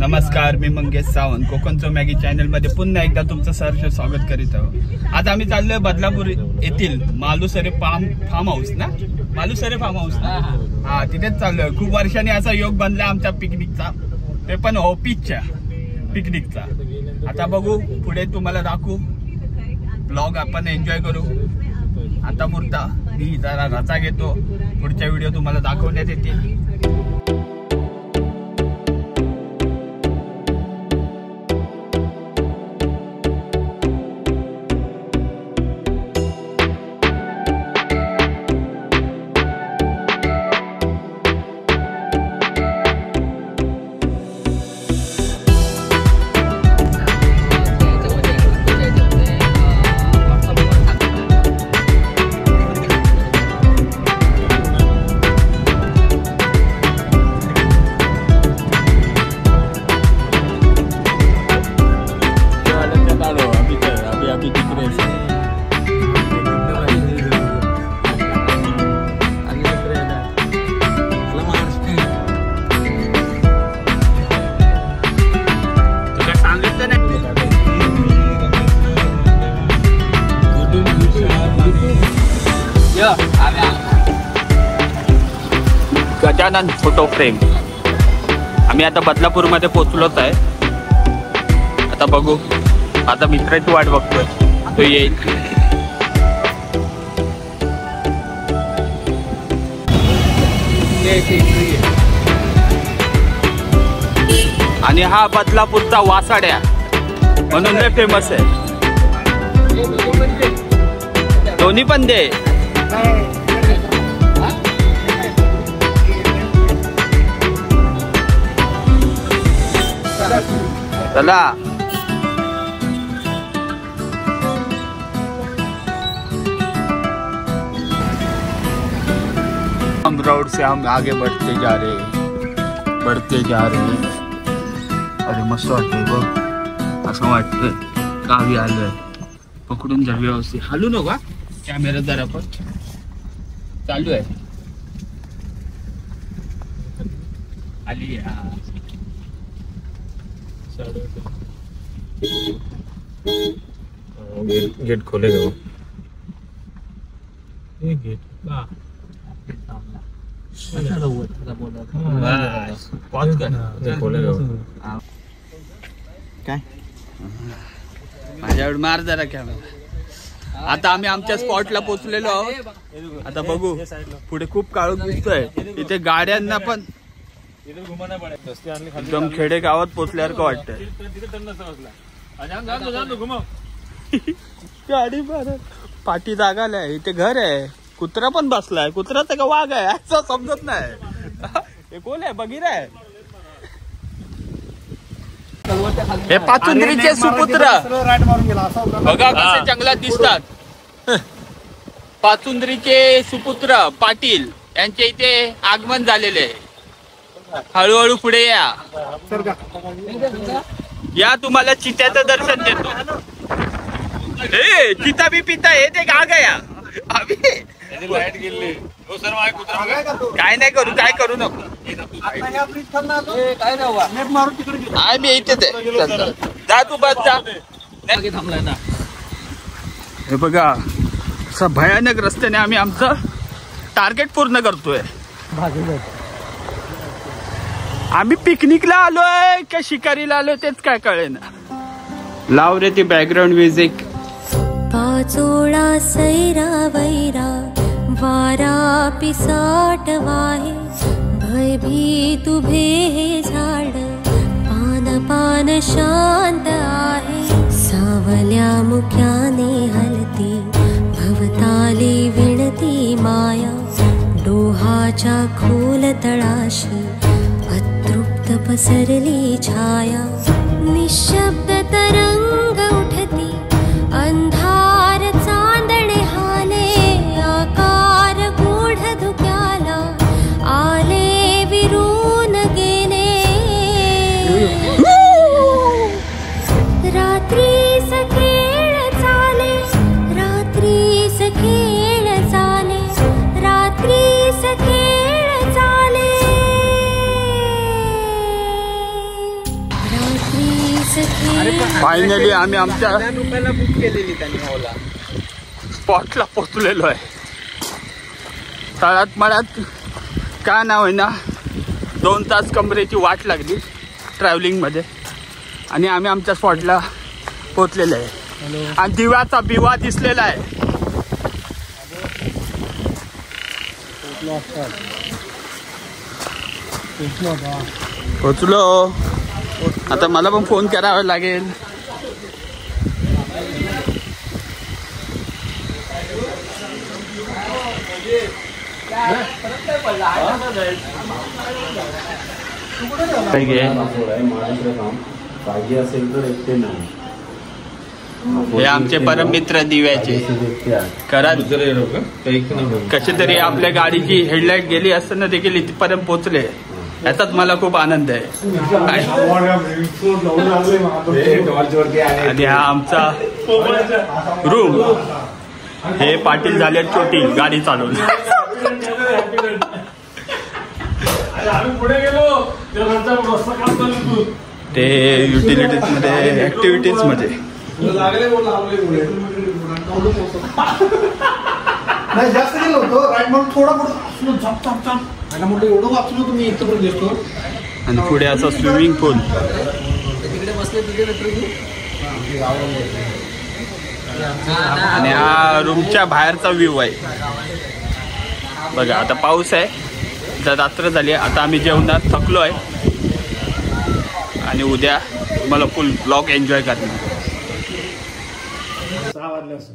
नमस्कार, मी Mangesh Sawant कोकणचो Maggi channel मध्ये पुन्हा एकदा तुमचं सहर्ष स्वागत करीत आहोत। आज आम्ही चाललोय बदलापूर येथील मालुसरे फार्म हाऊस ना, मालुसरे फार्म हाऊस ना, हा तिथेच चाललोय। खूप वर्षांनी असा योग बनला आमच्या पिकनिकचा, ते पण ऑफिसच्या पिकनिकचा। आता बघू पुढे तुम्हाला दाखवू, ब्लॉग आपण एन्जॉय करू। आता पुरता मी जरा रचा घेतो, पुढच्या व्हिडिओ तुम्हाला दाखवण्यात येतील। Gajanan photo frame. आम्ही आता बदलापूर मध्ये पोहोचलोच आहे। आता बघू, आता मित्राची वाट बघतोय, तो येईल। आणि हा बदलापूरचा वासाड्या म्हणून लय फेमस आहे। दोन्ही पण दे। चला हम रोड से हम आगे बढ़ते जा रहे। अरे मस्त वाटतंय बघ, असं वाटतंय गावी आलोय। पकडून जा व्यवस्थित, हलू नका कॅमेरा जरा पण चालू आहे। आली गेट खोलेगा वो, ये गेट काय माझ्यावर मार जरा कॅमेरा। आता आम्ही आमच्या स्पॉटला पोहोचलेलो आहोत। आता बघू पुढे खूप काळोख दिसतोय, इथे गाड्यांना पण एकदम खेडे गावात पोहोचल्यासारखं वाटतंय। गाडी पाठी जागा नाही, इथे घर आहे, कुत्रा पण बसलाय। कुत्र्याचा का वाघ आहे असं समजत नाही। हे कोण आहे, बघीर आहे? हे पाचुंद्रीचे सुपुत्र बघा कसे जंगलात दिसतात। पाचुंद्रीचे सुपुत्र पाटील यांचे इथे आगमन झालेले आहे। हळूहळू पुढे या, तुम्हाला चित्याचं दर्शन देतो। हे चिता बी पिता हे ते का गया काय नाही करू, काय करू नको। आम्ही इथेच आहे, जा तू बस जा। हे बघा असा भयानक रस्त्याने आम्ही आमचं टार्गेट पूर्ण करतोय। आम्ही पिकनिकला आलोय का शिकारीला आलोय तेच काय कळेना। लाव रे ती बॅकग्राऊंड म्युझिक। पाचोळा सैरा वैरा वारा पिसाट वाहे, भयभीत उभे हे झाड, पान पान शांत आहे। सावल्या मुख्याने हलती भवताली विणती माया, समुद्राच्या खोल तळाशी अतृप्त पसरली छाया निशब्द तरंग उठती अंधार चांदणे हाले आकार गूढ धुक्याला आले विरून गेले रात्रीस खेळ चाले रात्रीस खेळ चाले रात्रीस खेळ चाले रात्रीस खेळ फायनली आम्ही आमच्या रुपयाला बुक केलेली त्यांनी ओला स्पॉटला पोहोचलेलो आहे. तळात मळात काय नाव आहे ना 2 तास कमरेची वाट लागली ट्रॅव्हलिंगमध्ये आणि आम्ही आमच्या स्पॉटला पोहोचलेलो आहे. आणि दिव्याचा बिवा दिसलेला आहे. पोचलो. आता मला पण फोन करावा लागेल. हे आमचे परम मित्र दिव्याचे करा कशी तरी आपल्या गाडीची हेडलाईट गेली असताना देखील इथपर्यंत पोहोचले. याचाच मला खूप आनंद आहे. आणि हा आमचा रूम. हे पाटील झाले छोटी गाडी चालवून. ते युटिलिटीज मध्ये ऍक्टिव्हिटीज मध्ये जास्त गेलो होतो राईट म्हणून थोडा पुढे झप झप झप म्हटलं एवढं वाचलो तुम्ही इथं दिसतो. आणि पुढे असं स्विमिंग पूल. आणि हा रूमच्या बाहेरचा व्ह्यू आहे बघा. आता पाऊस आहे. आता रात्र झाली. आता आम्ही जेवणात थकलो आहे आणि उद्या मला फुल ब्लॉग एन्जॉय करणार. 6 वाजले असं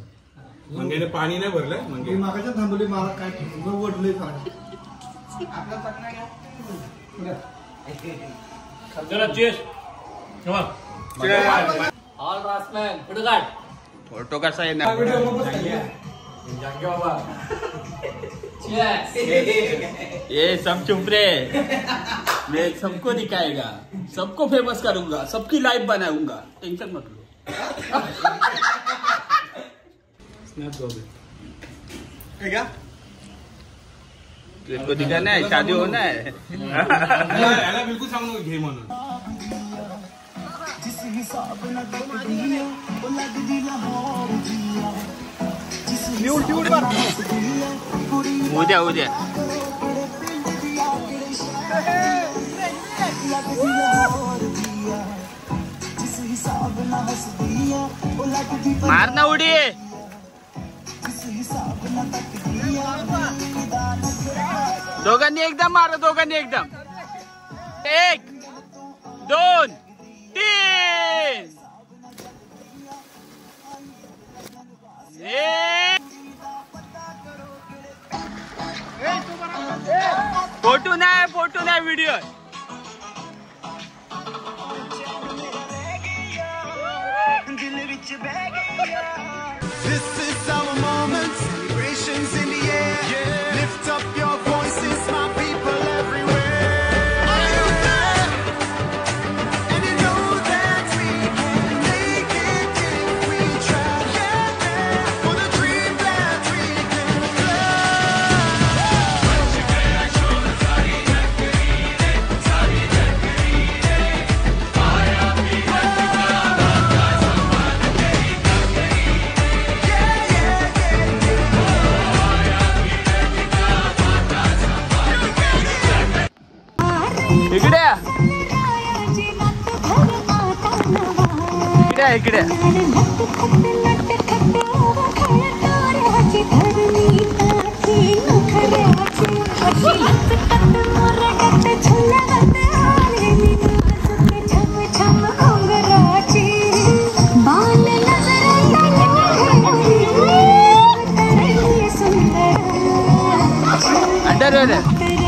मंगेने पाणी नाही भरलंय. मंगे मागाच्या थांबवली मला काय वडलंय पाणी. फोटो कसा आहे ना. ये सब चुप रे. मैं सबको दिखाएगा. सबको फेमस करूंगा. सबकी लाइफ बनाऊंगा. टेंशन मत लो. को दिखाना है. शादी होना है. बिल्कुल सांगू घे म्हणून. उद्या उद्या मारना उडी. दोघांनी एकदम मारा. दोघांनी एकदम. 1 2 3. फोटो नाही video. This is our moment, celebrations in the air. Lift up your voices, my people everywhere. Are you there? And you know that we can make it if we try. For the dream that we can इकडे इकडे under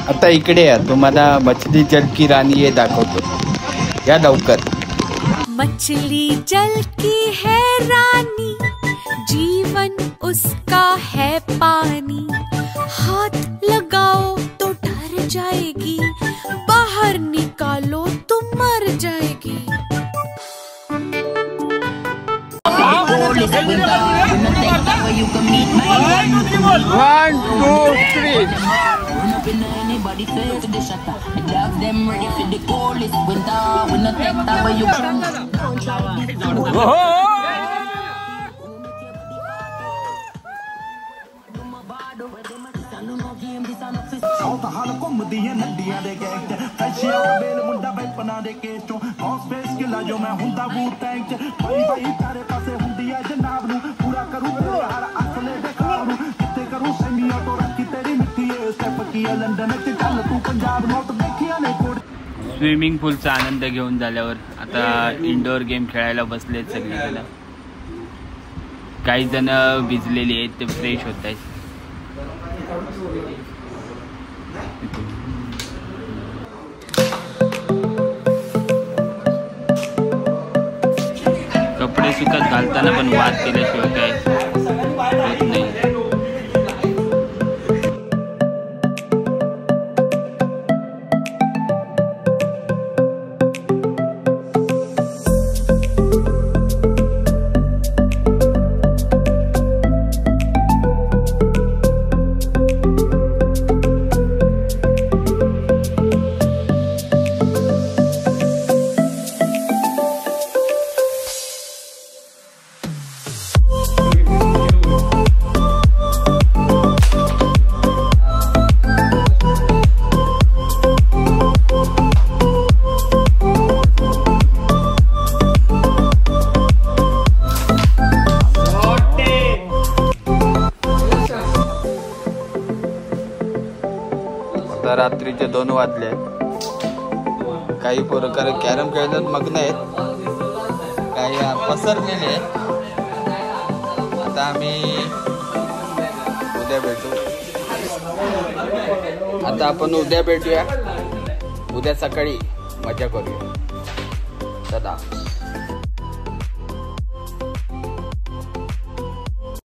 आता इकडे या, तुम्हाला मछली जल की रानी हे दाखवतो, या लवकर. मछली जल की है रानी, जीवन उसका है पानी, हाथ लगाओ तो डर जाएगी, बाहर निकालो तो मर जाएगी. One, two, three. Anybody fail to the shutter. The dogs them ready for the coolest winter. We not take that way you ਸੌਤ ਹਾਲ ਘੁੰਮਦੀਆਂ ਨੱਡੀਆਂ ਦੇ ਗੈਂਗ ਚ ਫੈਸ਼ੀਆ ਵੇਲ ਮੁੰਡਾ ਵੈਪਨਾਂ ਦੇ ਕੇਸ ਚੋਂ ਹੌਸ ਫੇਸ ਕਿਲਾ ਜੋ ਮੈਂ ਹੁੰਦਾ ਬੂ ਟੈਂਕ ਚ ਭਾਈ ਭਾਈ ਚਾਰੇ ਪਾਸੇ ਹੁੰਦੀ ਆ ਜਨਾਬ ਨੂੰ ਪੂਰਾ ਕਰੂ ਤੇਰੇ ਹਰ ਅਸਲੇ ਦੇ ਖਾਬ ਨੂੰ ਕਿੱਥੇ ਕਰੂ ਸੈਂਡੀਆਂ ਤੋਂ ਰੱਖੀ ਤੇਰੀ ਮਿੱਠੀ ਏ ਸਟੈਪ ਕੀ ਆ ਲੰਡਨ ਚ ਚੱਲ ਤੂੰ ਪੰਜਾਬ ਨੋਟ ਦੇਖੀਆਂ ਨੇ ਕੋਡ. स्विमिंग पूलचा आनंद घेऊन झाल्यावर आता इंडोर गेम खेळायला बसलेत सगळीकडे. काही जण भिजलेली आहेत, ते फ्रेश होत आहेत. कपडे सुकत घालताना पण वाद केल्याशिवाय काय होत नाही. रात्रीचे 2 वाजले. काही प्रकारे कॅरम खेळण्यात मग्न आहेत, काही पसरलेले आहेत. आता आम्ही उद्या भेटू. आता आपण उद्या भेटूया. उद्या सकाळी मजा करूया. चला.